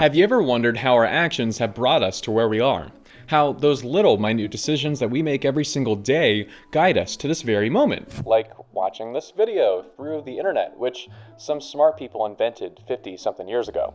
Have you ever wondered how our actions have brought us to where we are? How those little minute decisions that we make every single day guide us to this very moment? Like watching this video through the internet, which some smart people invented 50-something years ago.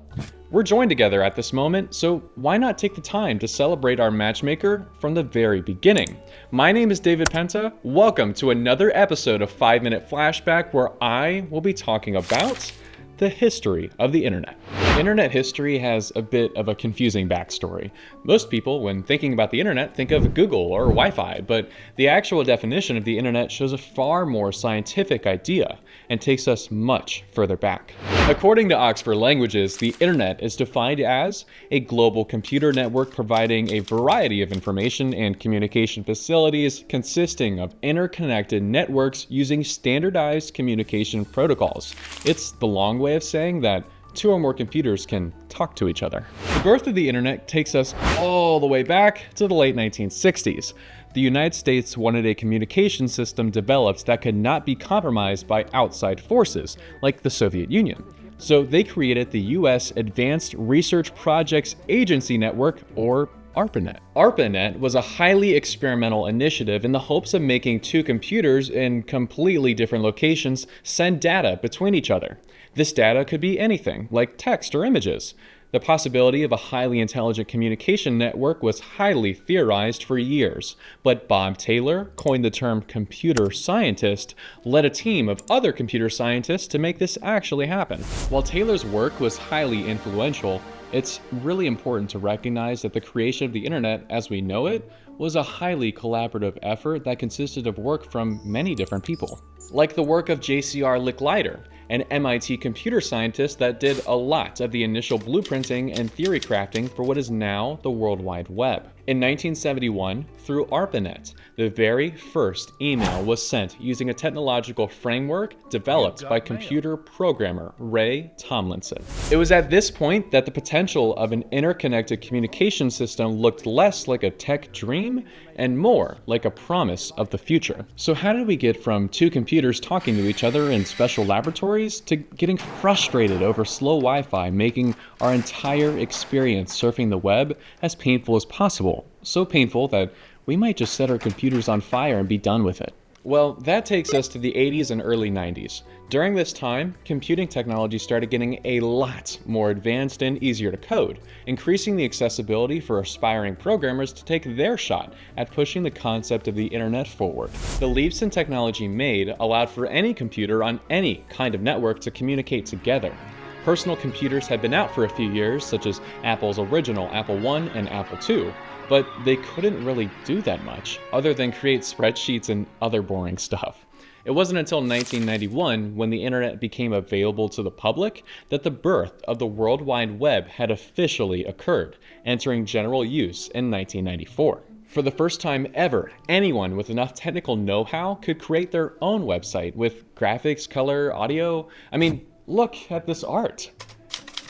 We're joined together at this moment, so why not take the time to celebrate our matchmaker from the very beginning? My name is David Penta. Welcome to another episode of 5-Minute Flashback, where I will be talking about the history of the internet. Internet history has a bit of a confusing backstory. Most people, when thinking about the internet, think of Google or Wi-Fi, but the actual definition of the internet shows a far more scientific idea and takes us much further back. According to Oxford Languages, the internet is defined as a global computer network providing a variety of information and communication facilities consisting of interconnected networks using standardized communication protocols. It's the long way of saying that two or more computers can talk to each other. The birth of the internet takes us all the way back to the late 1960s. The United States wanted a communication system developed that could not be compromised by outside forces, like the Soviet Union. So they created the U.S. Advanced Research Projects Agency Network, or ARPANET. ARPANET was a highly experimental initiative in the hopes of making two computers in completely different locations send data between each other. This data could be anything, like text or images. The possibility of a highly intelligent communication network was highly theorized for years, but Bob Taylor, coined the term computer scientist, led a team of other computer scientists to make this actually happen. While Taylor's work was highly influential, it's really important to recognize that the creation of the internet as we know it was a highly collaborative effort that consisted of work from many different people. Like the work of J.C.R. Licklider, an MIT computer scientist that did a lot of the initial blueprinting and theory crafting for what is now the World Wide Web. In 1971, through ARPANET, the very first email was sent using a technological framework developed by computer programmer Ray Tomlinson. It was at this point that the potential of an interconnected communication system looked less like a tech dream and more like a promise of the future. So how did we get from two computers talking to each other in special laboratories to getting frustrated over slow Wi-Fi, making our entire experience surfing the web as painful as possible? So painful that we might just set our computers on fire and be done with it. Well, that takes us to the 80s and early 90s. During this time, computing technology started getting a lot more advanced and easier to code, increasing the accessibility for aspiring programmers to take their shot at pushing the concept of the internet forward. The leaps in technology made allowed for any computer on any kind of network to communicate together. Personal computers had been out for a few years, such as Apple's original Apple I and Apple II, but they couldn't really do that much, other than create spreadsheets and other boring stuff. It wasn't until 1991, when the internet became available to the public, that the birth of the World Wide Web had officially occurred, entering general use in 1994. For the first time ever, anyone with enough technical know-how could create their own website with graphics, color, audio. I mean, look at this art.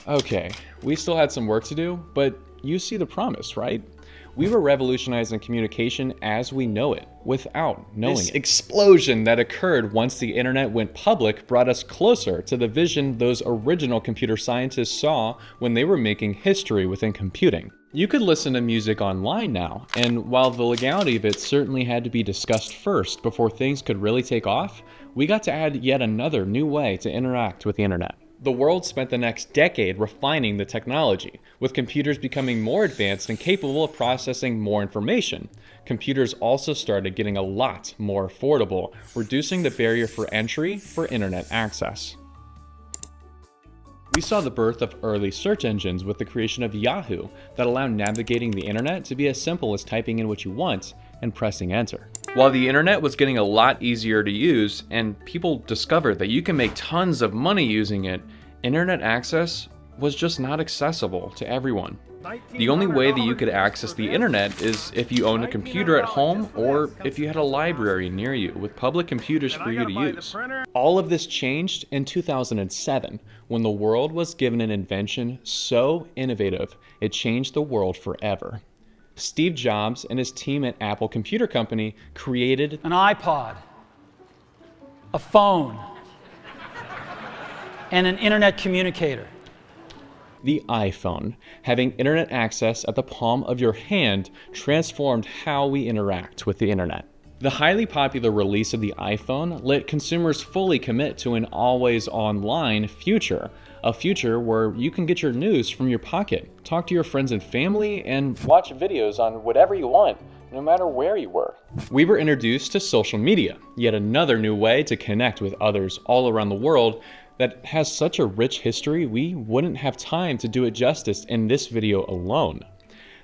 Okay, we still had some work to do, but you see the promise, right? We were revolutionizing communication as we know it, without knowing it. This explosion that occurred once the internet went public brought us closer to the vision those original computer scientists saw when they were making history within computing. You could listen to music online now, and while the legality of it certainly had to be discussed first before things could really take off, we got to add yet another new way to interact with the internet. The world spent the next decade refining the technology, with computers becoming more advanced and capable of processing more information. Computers also started getting a lot more affordable, reducing the barrier for entry for internet access. We saw the birth of early search engines with the creation of Yahoo that allowed navigating the internet to be as simple as typing in what you want and pressing enter. While the internet was getting a lot easier to use and people discovered that you can make tons of money using it, internet access was just not accessible to everyone. The only way that you could access the internet is if you owned a computer at home or if you had a library near you with public computers for you to use. All of this changed in 2007 when the world was given an invention so innovative it changed the world forever. Steve Jobs and his team at Apple Computer Company created an iPod, a phone, and an internet communicator. The iPhone. Having internet access at the palm of your hand transformed how we interact with the internet. The highly popular release of the iPhone let consumers fully commit to an always online future. A future where you can get your news from your pocket, talk to your friends and family, and watch videos on whatever you want, no matter where you were. We were introduced to social media, yet another new way to connect with others all around the world that has such a rich history we wouldn't have time to do it justice in this video alone.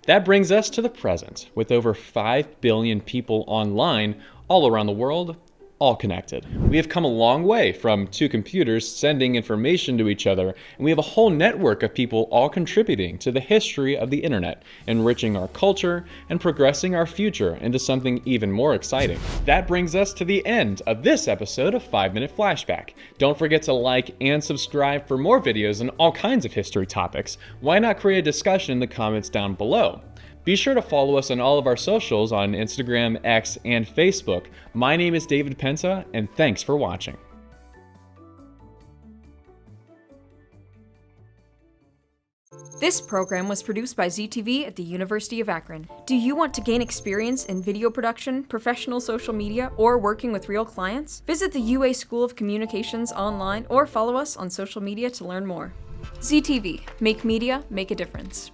That brings us to the present, with over 5 billion people online all around the world, all connected. We have come a long way from two computers sending information to each other, and we have a whole network of people all contributing to the history of the internet, enriching our culture and progressing our future into something even more exciting. That brings us to the end of this episode of 5-Minute Flashback. Don't forget to like and subscribe for more videos on all kinds of history topics. Why not create a discussion in the comments down below? Be sure to follow us on all of our socials on Instagram, X, and Facebook. My name is David Penta, and thanks for watching. This program was produced by ZTV at the University of Akron. Do you want to gain experience in video production, professional social media, or working with real clients? Visit the UA School of Communications online or follow us on social media to learn more. ZTV, make media, make a difference.